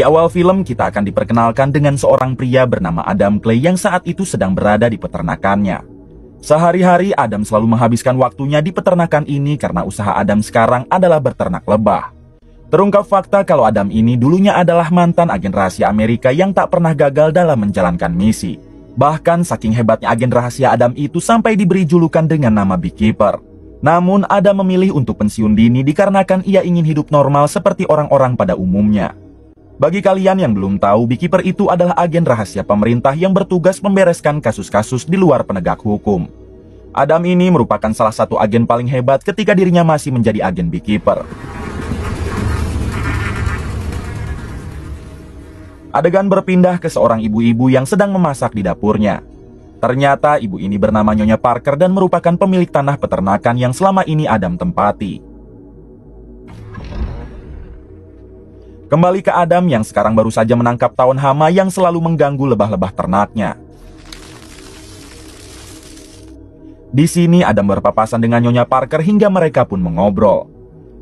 Di awal film kita akan diperkenalkan dengan seorang pria bernama Adam Clay yang saat itu sedang berada di peternakannya. Sehari-hari Adam selalu menghabiskan waktunya di peternakan ini karena usaha Adam sekarang adalah berternak lebah. Terungkap fakta kalau Adam ini dulunya adalah mantan agen rahasia Amerika yang tak pernah gagal dalam menjalankan misi. Bahkan saking hebatnya agen rahasia Adam itu sampai diberi julukan dengan nama Beekeeper. Namun Adam memilih untuk pensiun dini dikarenakan ia ingin hidup normal seperti orang-orang pada umumnya. Bagi kalian yang belum tahu, Beekeeper itu adalah agen rahasia pemerintah yang bertugas membereskan kasus-kasus di luar penegak hukum. Adam ini merupakan salah satu agen paling hebat ketika dirinya masih menjadi agen Beekeeper. Adegan berpindah ke seorang ibu-ibu yang sedang memasak di dapurnya. Ternyata ibu ini bernama Nyonya Parker dan merupakan pemilik tanah peternakan yang selama ini Adam tempati. Kembali ke Adam yang sekarang baru saja menangkap tawon hama yang selalu mengganggu lebah-lebah ternaknya. Di sini Adam berpapasan dengan Nyonya Parker hingga mereka pun mengobrol.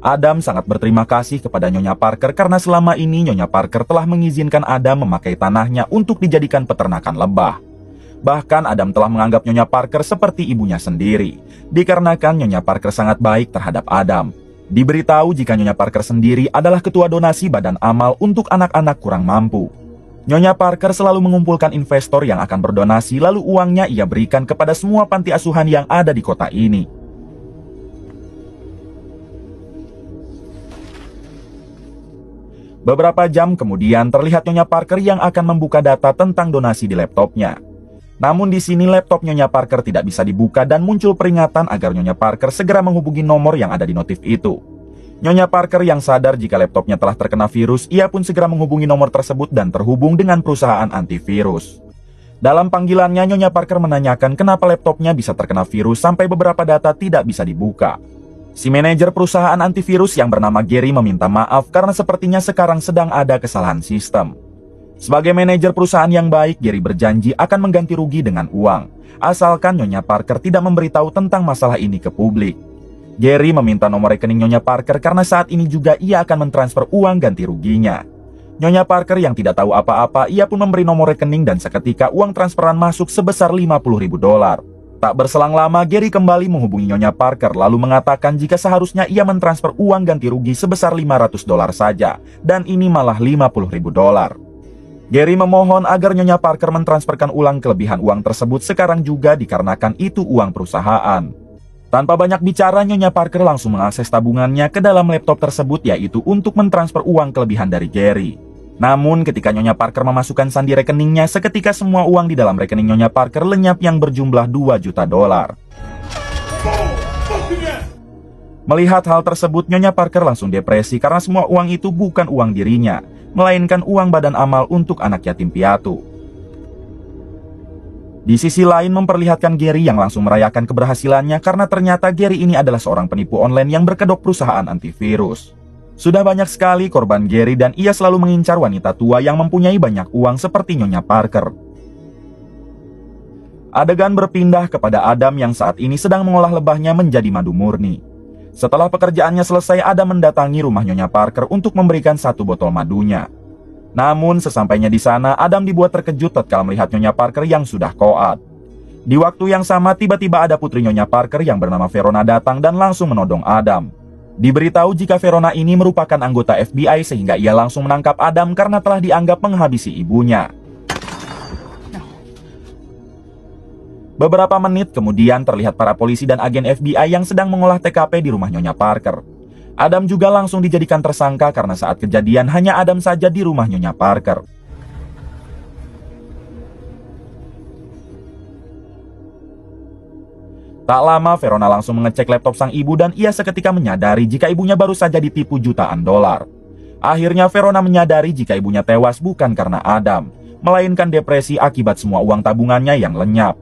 Adam sangat berterima kasih kepada Nyonya Parker karena selama ini Nyonya Parker telah mengizinkan Adam memakai tanahnya untuk dijadikan peternakan lebah. Bahkan Adam telah menganggap Nyonya Parker seperti ibunya sendiri, dikarenakan Nyonya Parker sangat baik terhadap Adam. Diberitahu jika Nyonya Parker sendiri adalah ketua donasi badan amal untuk anak-anak kurang mampu. Nyonya Parker selalu mengumpulkan investor yang akan berdonasi lalu uangnya ia berikan kepada semua panti asuhan yang ada di kota ini. Beberapa jam kemudian terlihat Nyonya Parker yang akan membuka data tentang donasi di laptopnya. Namun di sini laptop Nyonya Parker tidak bisa dibuka dan muncul peringatan agar Nyonya Parker segera menghubungi nomor yang ada di notif itu. Nyonya Parker yang sadar jika laptopnya telah terkena virus, ia pun segera menghubungi nomor tersebut dan terhubung dengan perusahaan antivirus. Dalam panggilannya, Nyonya Parker menanyakan kenapa laptopnya bisa terkena virus sampai beberapa data tidak bisa dibuka. Si manajer perusahaan antivirus yang bernama Gary meminta maaf karena sepertinya sekarang sedang ada kesalahan sistem. Sebagai manajer perusahaan yang baik, Gary berjanji akan mengganti rugi dengan uang, asalkan Nyonya Parker tidak memberitahu tentang masalah ini ke publik. Gary meminta nomor rekening Nyonya Parker karena saat ini juga ia akan mentransfer uang ganti ruginya. Nyonya Parker yang tidak tahu apa-apa, ia pun memberi nomor rekening dan seketika uang transferan masuk sebesar $50.000. Tak berselang lama, Gary kembali menghubungi Nyonya Parker lalu mengatakan jika seharusnya ia mentransfer uang ganti rugi sebesar $500 saja, dan ini malah $50.000. Gary memohon agar Nyonya Parker mentransferkan ulang kelebihan uang tersebut sekarang juga dikarenakan itu uang perusahaan. Tanpa banyak bicara, Nyonya Parker langsung mengakses tabungannya ke dalam laptop tersebut yaitu untuk mentransfer uang kelebihan dari Gary. Namun ketika Nyonya Parker memasukkan sandi rekeningnya, seketika semua uang di dalam rekening Nyonya Parker lenyap yang berjumlah $2 juta. Melihat hal tersebut, Nyonya Parker langsung depresi karena semua uang itu bukan uang dirinya, melainkan uang badan amal untuk anak yatim piatu. Di sisi lain memperlihatkan Gary yang langsung merayakan keberhasilannya karena ternyata Gary ini adalah seorang penipu online yang berkedok perusahaan antivirus. Sudah banyak sekali korban Gary dan ia selalu mengincar wanita tua yang mempunyai banyak uang seperti Nyonya Parker. Adegan berpindah kepada Adam yang saat ini sedang mengolah lebahnya menjadi madu murni. Setelah pekerjaannya selesai, Adam mendatangi rumah Nyonya Parker untuk memberikan 1 botol madunya. Namun sesampainya di sana, Adam dibuat terkejut tatkala melihat Nyonya Parker yang sudah koat. Di waktu yang sama, tiba-tiba ada putri Nyonya Parker yang bernama Verona datang dan langsung menodong Adam. Diberitahu jika Verona ini merupakan anggota FBI sehingga ia langsung menangkap Adam karena telah dianggap menghabisi ibunya. Beberapa menit kemudian terlihat para polisi dan agen FBI yang sedang mengolah TKP di rumah Nyonya Parker. Adam juga langsung dijadikan tersangka karena saat kejadian hanya Adam saja di rumah Nyonya Parker. Tak lama Verona langsung mengecek laptop sang ibu dan ia seketika menyadari jika ibunya baru saja ditipu jutaan dolar. Akhirnya Verona menyadari jika ibunya tewas bukan karena Adam, melainkan depresi akibat semua uang tabungannya yang lenyap.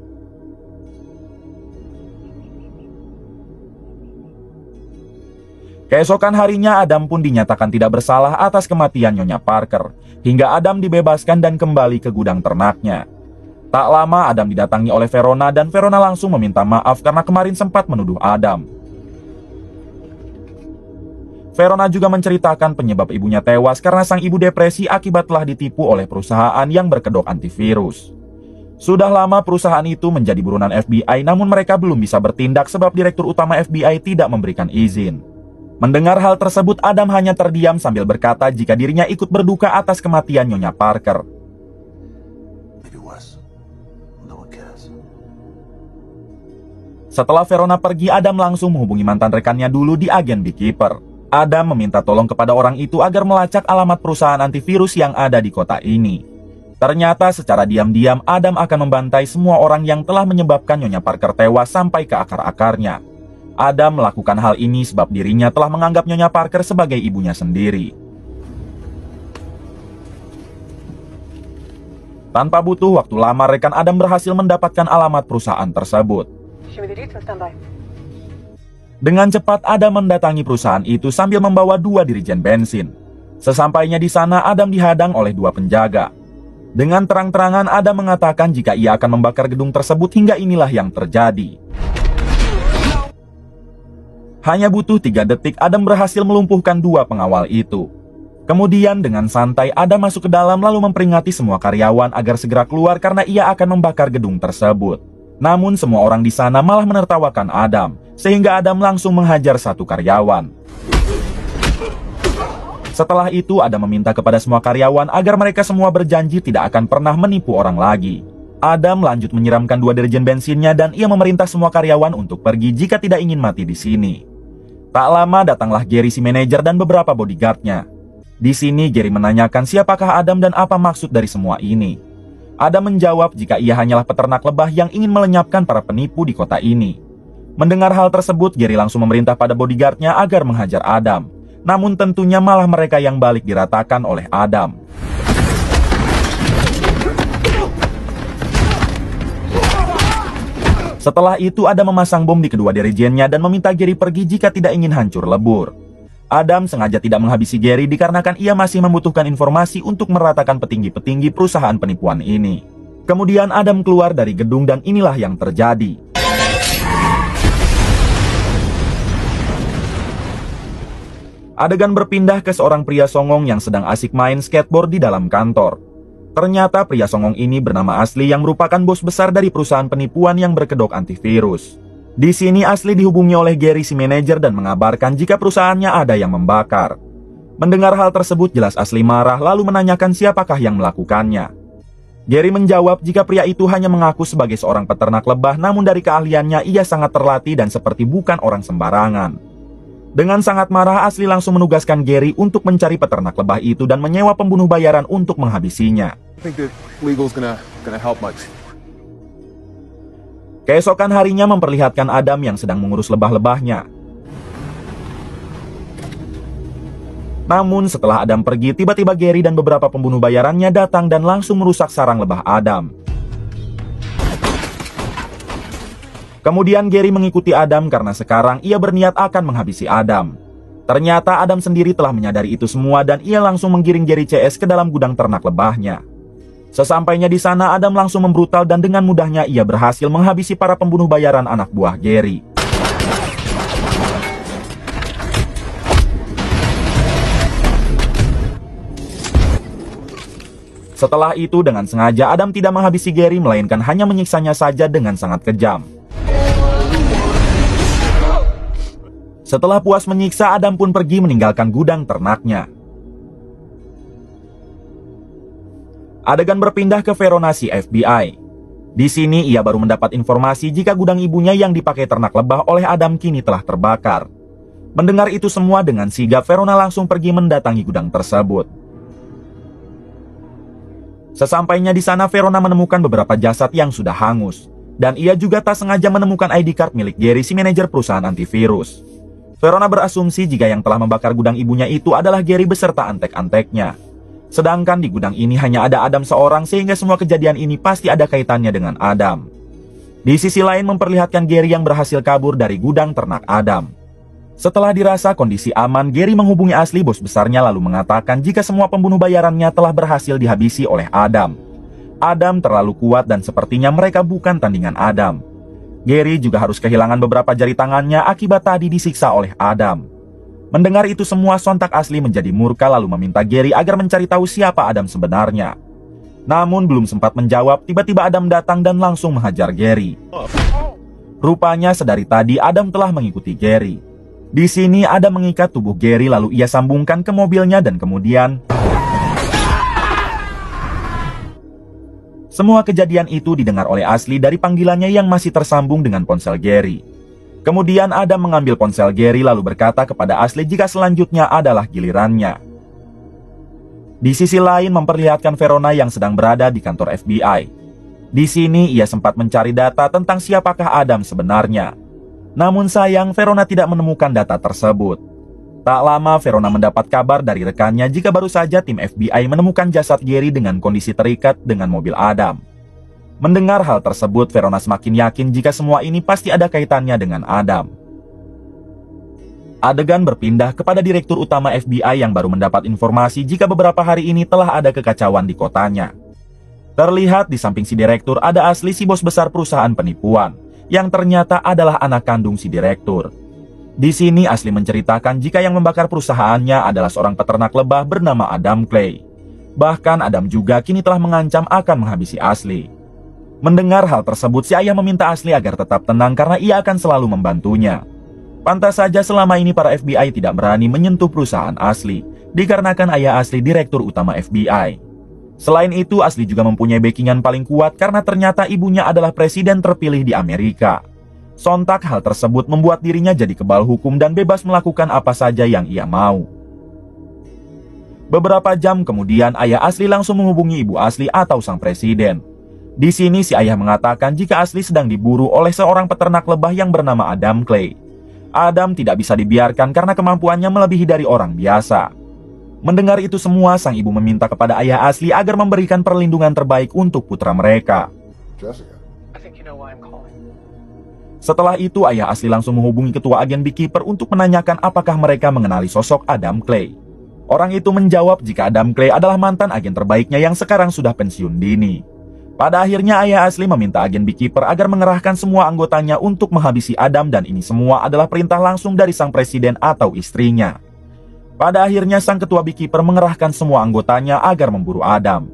Keesokan harinya Adam pun dinyatakan tidak bersalah atas kematian Nyonya Parker, hingga Adam dibebaskan dan kembali ke gudang ternaknya. Tak lama Adam didatangi oleh Verona dan Verona langsung meminta maaf karena kemarin sempat menuduh Adam. Verona juga menceritakan penyebab ibunya tewas karena sang ibu depresi akibat telah ditipu oleh perusahaan yang berkedok antivirus. Sudah lama perusahaan itu menjadi buronan FBI, namun mereka belum bisa bertindak sebab Direktur Utama FBI tidak memberikan izin. Mendengar hal tersebut, Adam hanya terdiam sambil berkata jika dirinya ikut berduka atas kematian Nyonya Parker. Setelah Verona pergi, Adam langsung menghubungi mantan rekannya dulu di agen Beekeeper. Adam meminta tolong kepada orang itu agar melacak alamat perusahaan antivirus yang ada di kota ini. Ternyata secara diam-diam Adam akan membantai semua orang yang telah menyebabkan Nyonya Parker tewas sampai ke akar-akarnya. Adam melakukan hal ini sebab dirinya telah menganggap Nyonya Parker sebagai ibunya sendiri. Tanpa butuh waktu lama, rekan Adam berhasil mendapatkan alamat perusahaan tersebut. Dengan cepat Adam mendatangi perusahaan itu sambil membawa 2 dirijen bensin. Sesampainya di sana, Adam dihadang oleh 2 penjaga. Dengan terang-terangan Adam mengatakan jika ia akan membakar gedung tersebut, hingga inilah yang terjadi. Hanya butuh 3 detik Adam berhasil melumpuhkan 2 pengawal itu. Kemudian dengan santai Adam masuk ke dalam lalu memperingati semua karyawan agar segera keluar karena ia akan membakar gedung tersebut. Namun semua orang di sana malah menertawakan Adam, sehingga Adam langsung menghajar 1 karyawan. Setelah itu Adam meminta kepada semua karyawan agar mereka semua berjanji tidak akan pernah menipu orang lagi. Adam lanjut menyiramkan 2 dirijen bensinnya dan ia memerintah semua karyawan untuk pergi jika tidak ingin mati di sini. Tak lama datanglah Gary si manajer dan beberapa bodyguardnya. Di sini Gary menanyakan siapakah Adam dan apa maksud dari semua ini. Adam menjawab jika ia hanyalah peternak lebah yang ingin melenyapkan para penipu di kota ini. Mendengar hal tersebut, Gary langsung memerintah pada bodyguardnya agar menghajar Adam. Namun tentunya malah mereka yang balik diratakan oleh Adam. Setelah itu Adam memasang bom di kedua dirijennya dan meminta Gary pergi jika tidak ingin hancur lebur. Adam sengaja tidak menghabisi Gary dikarenakan ia masih membutuhkan informasi untuk meratakan petinggi-petinggi perusahaan penipuan ini. Kemudian Adam keluar dari gedung dan inilah yang terjadi. Adegan berpindah ke seorang pria songong yang sedang asik main skateboard di dalam kantor. Ternyata pria songong ini bernama Asli yang merupakan bos besar dari perusahaan penipuan yang berkedok antivirus. Di sini Asli dihubungi oleh Gary si manajer dan mengabarkan jika perusahaannya ada yang membakar. Mendengar hal tersebut jelas Asli marah lalu menanyakan siapakah yang melakukannya. Gary menjawab jika pria itu hanya mengaku sebagai seorang peternak lebah, namun dari keahliannya ia sangat terlatih dan seperti bukan orang sembarangan. Dengan sangat marah, Asli langsung menugaskan Gary untuk mencari peternak lebah itu dan menyewa pembunuh bayaran untuk menghabisinya. Keesokan harinya memperlihatkan Adam yang sedang mengurus lebah-lebahnya. Namun setelah Adam pergi, tiba-tiba Gary dan beberapa pembunuh bayarannya datang dan langsung merusak sarang lebah Adam. Kemudian Gary mengikuti Adam karena sekarang ia berniat akan menghabisi Adam. Ternyata Adam sendiri telah menyadari itu semua dan ia langsung menggiring Gary CS ke dalam gudang ternak lebahnya. Sesampainya di sana, Adam langsung membrutal dan dengan mudahnya ia berhasil menghabisi para pembunuh bayaran anak buah Gary. Setelah itu dengan sengaja Adam tidak menghabisi Gary melainkan hanya menyiksanya saja dengan sangat kejam. Setelah puas menyiksa, Adam pun pergi meninggalkan gudang ternaknya. Adegan berpindah ke Verona si FBI. Di sini ia baru mendapat informasi jika gudang ibunya yang dipakai ternak lebah oleh Adam kini telah terbakar. Mendengar itu semua dengan sigap, Verona langsung pergi mendatangi gudang tersebut. Sesampainya di sana, Verona menemukan beberapa jasad yang sudah hangus. Dan ia juga tak sengaja menemukan ID card milik Gary si manajer perusahaan antivirus. Verona berasumsi jika yang telah membakar gudang ibunya itu adalah Gary beserta antek-anteknya. Sedangkan di gudang ini hanya ada Adam seorang sehingga semua kejadian ini pasti ada kaitannya dengan Adam. Di sisi lain memperlihatkan Gary yang berhasil kabur dari gudang ternak Adam. Setelah dirasa kondisi aman, Gary menghubungi Ashley, bos besarnya, lalu mengatakan jika semua pembunuh bayarannya telah berhasil dihabisi oleh Adam. Adam terlalu kuat dan sepertinya mereka bukan tandingan Adam. Gary juga harus kehilangan beberapa jari tangannya akibat tadi disiksa oleh Adam. Mendengar itu semua, sontak Ashley menjadi murka lalu meminta Gary agar mencari tahu siapa Adam sebenarnya. Namun belum sempat menjawab, tiba-tiba Adam datang dan langsung menghajar Gary. Rupanya sedari tadi Adam telah mengikuti Gary. Di sini Adam mengikat tubuh Gary lalu ia sambungkan ke mobilnya dan kemudian semua kejadian itu didengar oleh Ashley dari panggilannya yang masih tersambung dengan ponsel Gary. Kemudian Adam mengambil ponsel Gary lalu berkata kepada Ashley jika selanjutnya adalah gilirannya. Di sisi lain memperlihatkan Verona yang sedang berada di kantor FBI. Di sini ia sempat mencari data tentang siapakah Adam sebenarnya. Namun sayang, Verona tidak menemukan data tersebut. Tak lama Verona mendapat kabar dari rekannya jika baru saja tim FBI menemukan jasad Gary dengan kondisi terikat dengan mobil Adam. Mendengar hal tersebut, Verona semakin yakin jika semua ini pasti ada kaitannya dengan Adam. Adegan berpindah kepada direktur utama FBI yang baru mendapat informasi jika beberapa hari ini telah ada kekacauan di kotanya. Terlihat di samping si direktur ada Ashley, si bos besar perusahaan penipuan, yang ternyata adalah anak kandung si direktur. Di sini Ashley menceritakan jika yang membakar perusahaannya adalah seorang peternak lebah bernama Adam Clay. Bahkan Adam juga kini telah mengancam akan menghabisi Ashley. Mendengar hal tersebut, si ayah meminta Ashley agar tetap tenang karena ia akan selalu membantunya. Pantas saja selama ini para FBI tidak berani menyentuh perusahaan Ashley, dikarenakan ayah Ashley direktur utama FBI. Selain itu, Ashley juga mempunyai backingan paling kuat karena ternyata ibunya adalah presiden terpilih di Amerika. Sontak hal tersebut membuat dirinya jadi kebal hukum dan bebas melakukan apa saja yang ia mau. Beberapa jam kemudian, ayah Ashley langsung menghubungi ibu Ashley atau sang presiden. Di sini si ayah mengatakan jika Ashley sedang diburu oleh seorang peternak lebah yang bernama Adam Clay. Adam tidak bisa dibiarkan karena kemampuannya melebihi dari orang biasa. Mendengar itu semua, sang ibu meminta kepada ayah Ashley agar memberikan perlindungan terbaik untuk putra mereka. Setelah itu, ayah Ashley langsung menghubungi ketua agen Beekeeper untuk menanyakan apakah mereka mengenali sosok Adam Clay. Orang itu menjawab jika Adam Clay adalah mantan agen terbaiknya yang sekarang sudah pensiun dini. Pada akhirnya, ayah Ashley meminta agen Beekeeper agar mengerahkan semua anggotanya untuk menghabisi Adam, dan ini semua adalah perintah langsung dari sang presiden atau istrinya. Pada akhirnya sang ketua Beekeeper mengerahkan semua anggotanya agar memburu Adam.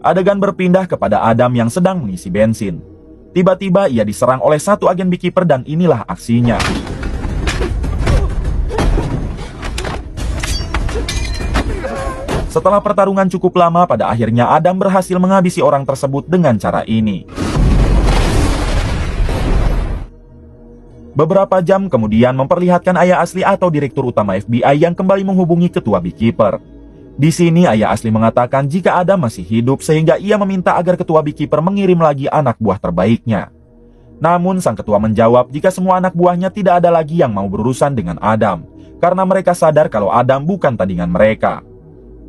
Adegan berpindah kepada Adam yang sedang mengisi bensin. Tiba-tiba ia diserang oleh satu agen Beekeeper dan inilah aksinya. Setelah pertarungan cukup lama, pada akhirnya Adam berhasil menghabisi orang tersebut dengan cara ini. Beberapa jam kemudian memperlihatkan ayah Ashley atau direktur utama FBI yang kembali menghubungi ketua Beekeeper. Di sini ayah Ashley mengatakan jika Adam masih hidup sehingga ia meminta agar ketua Beekeeper mengirim lagi anak buah terbaiknya. Namun sang ketua menjawab jika semua anak buahnya tidak ada lagi yang mau berurusan dengan Adam, karena mereka sadar kalau Adam bukan tandingan mereka.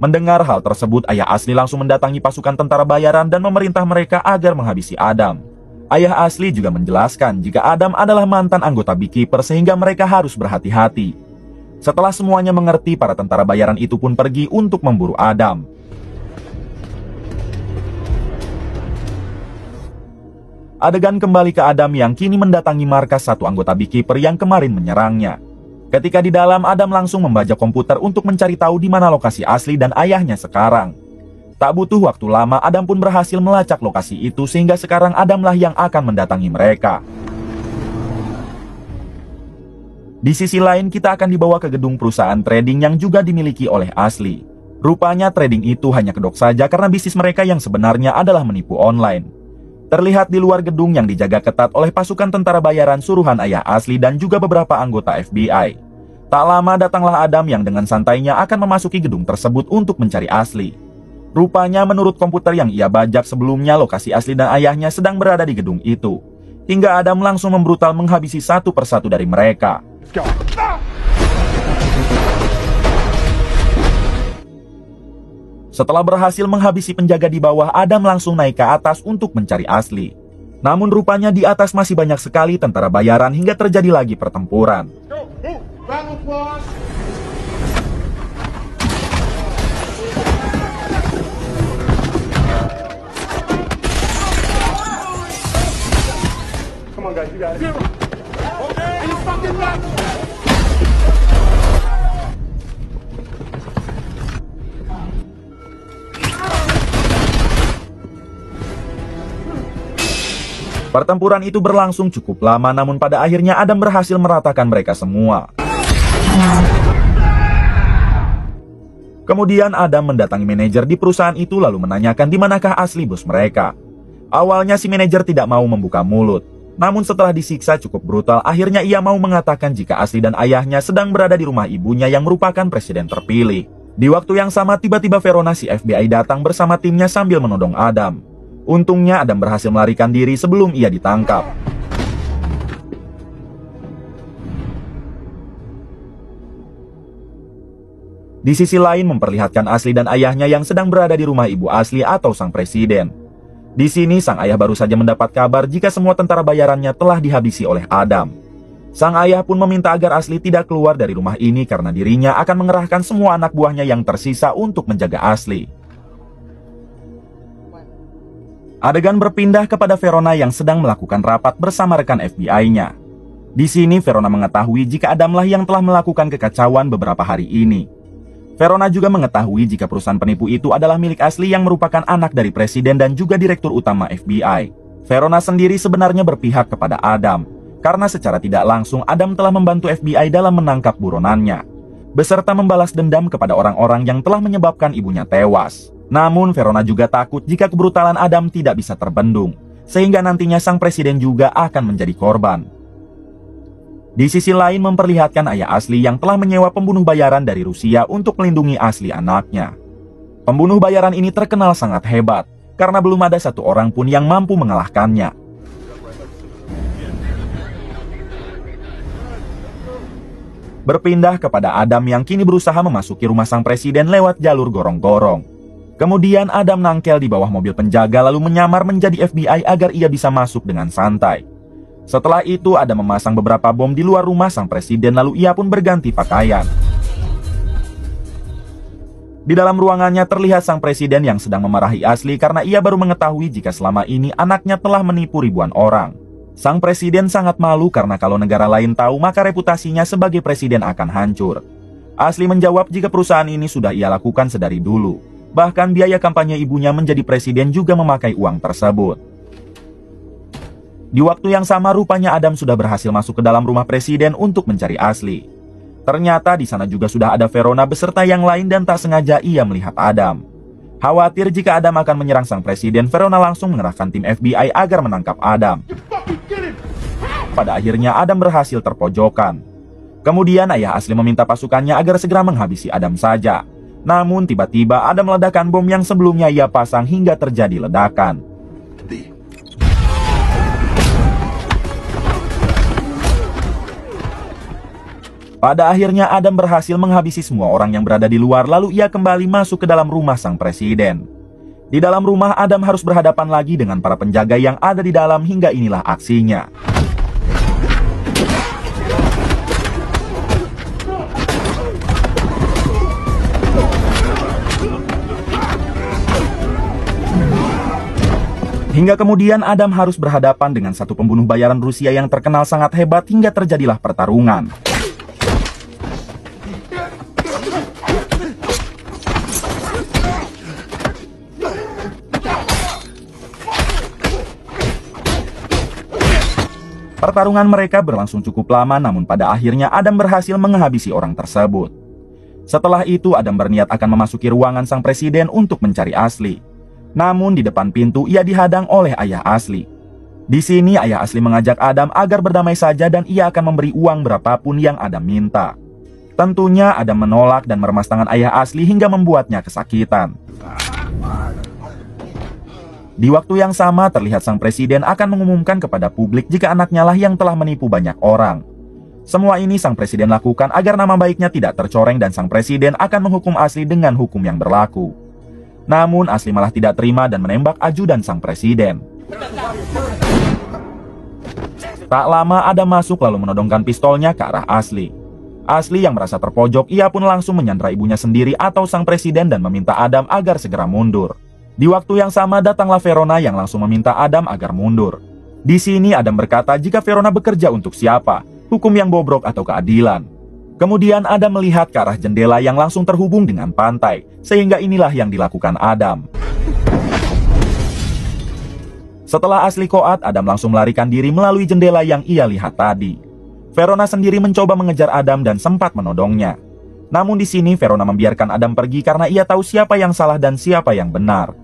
Mendengar hal tersebut, ayah Ashley langsung mendatangi pasukan tentara bayaran dan memerintah mereka agar menghabisi Adam. Ayah Ashley juga menjelaskan jika Adam adalah mantan anggota Beekeeper sehingga mereka harus berhati-hati. Setelah semuanya mengerti, para tentara bayaran itu pun pergi untuk memburu Adam. Adegan kembali ke Adam yang kini mendatangi markas satu anggota Beekeeper yang kemarin menyerangnya. Ketika di dalam, Adam langsung membajak komputer untuk mencari tahu di mana lokasi Ashley dan ayahnya sekarang. Tak butuh waktu lama, Adam pun berhasil melacak lokasi itu sehingga sekarang Adamlah yang akan mendatangi mereka. Di sisi lain, kita akan dibawa ke gedung perusahaan trading yang juga dimiliki oleh Ashley. Rupanya trading itu hanya kedok saja karena bisnis mereka yang sebenarnya adalah menipu online. Terlihat di luar gedung yang dijaga ketat oleh pasukan tentara bayaran suruhan ayah Ashley dan juga beberapa anggota FBI. Tak lama datanglah Adam yang dengan santainya akan memasuki gedung tersebut untuk mencari Ashley. Rupanya menurut komputer yang ia bajak sebelumnya, lokasi Ashley dan ayahnya sedang berada di gedung itu. Hingga Adam langsung membrutal menghabisi satu persatu dari mereka. Setelah berhasil menghabisi penjaga di bawah, Adam langsung naik ke atas untuk mencari Ashley. Namun rupanya di atas masih banyak sekali tentara bayaran hingga terjadi lagi pertempuran. Pertempuran itu berlangsung cukup lama, namun pada akhirnya Adam berhasil meratakan mereka semua. Kemudian Adam mendatangi manajer di perusahaan itu lalu menanyakan di manakah asli bos mereka. Awalnya si manajer tidak mau membuka mulut. Namun setelah disiksa cukup brutal, akhirnya ia mau mengatakan jika asli dan ayahnya sedang berada di rumah ibunya yang merupakan presiden terpilih. Di waktu yang sama tiba-tiba Verona si FBI datang bersama timnya sambil menodong Adam. Untungnya Adam berhasil melarikan diri sebelum ia ditangkap. Di sisi lain memperlihatkan asli dan ayahnya yang sedang berada di rumah ibu asli atau sang presiden. Di sini sang ayah baru saja mendapat kabar jika semua tentara bayarannya telah dihabisi oleh Adam. Sang ayah pun meminta agar asli tidak keluar dari rumah ini karena dirinya akan mengerahkan semua anak buahnya yang tersisa untuk menjaga asli. Adegan berpindah kepada Verona yang sedang melakukan rapat bersama rekan FBI-nya. Di sini Verona mengetahui jika Adamlah yang telah melakukan kekacauan beberapa hari ini. Verona juga mengetahui jika perusahaan penipu itu adalah milik asli yang merupakan anak dari presiden dan juga direktur utama FBI. Verona sendiri sebenarnya berpihak kepada Adam, karena secara tidak langsung Adam telah membantu FBI dalam menangkap buronannya, beserta membalas dendam kepada orang-orang yang telah menyebabkan ibunya tewas. Namun Verona juga takut jika kebrutalan Adam tidak bisa terbendung, sehingga nantinya sang presiden juga akan menjadi korban. Di sisi lain memperlihatkan ayah asli yang telah menyewa pembunuh bayaran dari Rusia untuk melindungi asli anaknya. Pembunuh bayaran ini terkenal sangat hebat, karena belum ada satu orang pun yang mampu mengalahkannya. Berpindah kepada Adam yang kini berusaha memasuki rumah sang presiden lewat jalur gorong-gorong. Kemudian Adam nangkel di bawah mobil penjaga lalu menyamar menjadi FBI agar ia bisa masuk dengan santai. Setelah itu Adam memasang beberapa bom di luar rumah sang presiden lalu ia pun berganti pakaian. Di dalam ruangannya terlihat sang presiden yang sedang memarahi asli karena ia baru mengetahui jika selama ini anaknya telah menipu ribuan orang. Sang presiden sangat malu karena kalau negara lain tahu maka reputasinya sebagai presiden akan hancur. Asli menjawab jika perusahaan ini sudah ia lakukan sedari dulu. Bahkan biaya kampanye ibunya menjadi presiden juga memakai uang tersebut. Di waktu yang sama rupanya Adam sudah berhasil masuk ke dalam rumah presiden untuk mencari asli. Ternyata di sana juga sudah ada Verona beserta yang lain dan tak sengaja ia melihat Adam. Khawatir jika Adam akan menyerang sang presiden, Verona langsung mengerahkan tim FBI agar menangkap Adam. Pada akhirnya Adam berhasil terpojokan. Kemudian ayah asli meminta pasukannya agar segera menghabisi Adam saja. Namun tiba-tiba Adam meledakkan bom yang sebelumnya ia pasang hingga terjadi ledakan. Pada akhirnya Adam berhasil menghabisi semua orang yang berada di luar lalu ia kembali masuk ke dalam rumah sang presiden. Di dalam rumah Adam harus berhadapan lagi dengan para penjaga yang ada di dalam hingga inilah aksinya. Hingga kemudian Adam harus berhadapan dengan satu pembunuh bayaran Rusia yang terkenal sangat hebat hingga terjadilah pertarungan. Pertarungan mereka berlangsung cukup lama namun pada akhirnya Adam berhasil menghabisi orang tersebut. Setelah itu Adam berniat akan memasuki ruangan sang presiden untuk mencari asli. Namun di depan pintu ia dihadang oleh ayah asli. Di sini ayah asli mengajak Adam agar berdamai saja dan ia akan memberi uang berapapun yang Adam minta. Tentunya Adam menolak dan meremas tangan ayah asli hingga membuatnya kesakitan. Di waktu yang sama terlihat sang presiden akan mengumumkan kepada publik jika anaknya lah yang telah menipu banyak orang. Semua ini sang presiden lakukan agar nama baiknya tidak tercoreng dan sang presiden akan menghukum asli dengan hukum yang berlaku. Namun asli malah tidak terima dan menembak ajudan sang presiden. Tak lama Adam masuk lalu menodongkan pistolnya ke arah Ashley. Ashley yang merasa terpojok, ia pun langsung menyandra ibunya sendiri atau sang presiden dan meminta Adam agar segera mundur. Di waktu yang sama datanglah Verona yang langsung meminta Adam agar mundur. Di sini Adam berkata jika Verona bekerja untuk siapa, hukum yang bobrok atau keadilan. Kemudian Adam melihat ke arah jendela yang langsung terhubung dengan pantai, sehingga inilah yang dilakukan Adam. Setelah Ashley koat, Adam langsung melarikan diri melalui jendela yang ia lihat tadi. Verona sendiri mencoba mengejar Adam dan sempat menodongnya. Namun di sini Verona membiarkan Adam pergi karena ia tahu siapa yang salah dan siapa yang benar.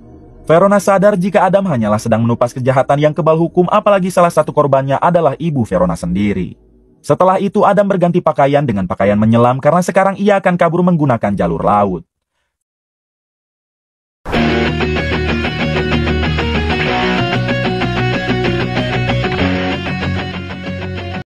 Verona sadar jika Adam hanyalah sedang menupas kejahatan yang kebal hukum, apalagi salah satu korbannya adalah ibu Verona sendiri. Setelah itu Adam berganti pakaian dengan pakaian menyelam karena sekarang ia akan kabur menggunakan jalur laut.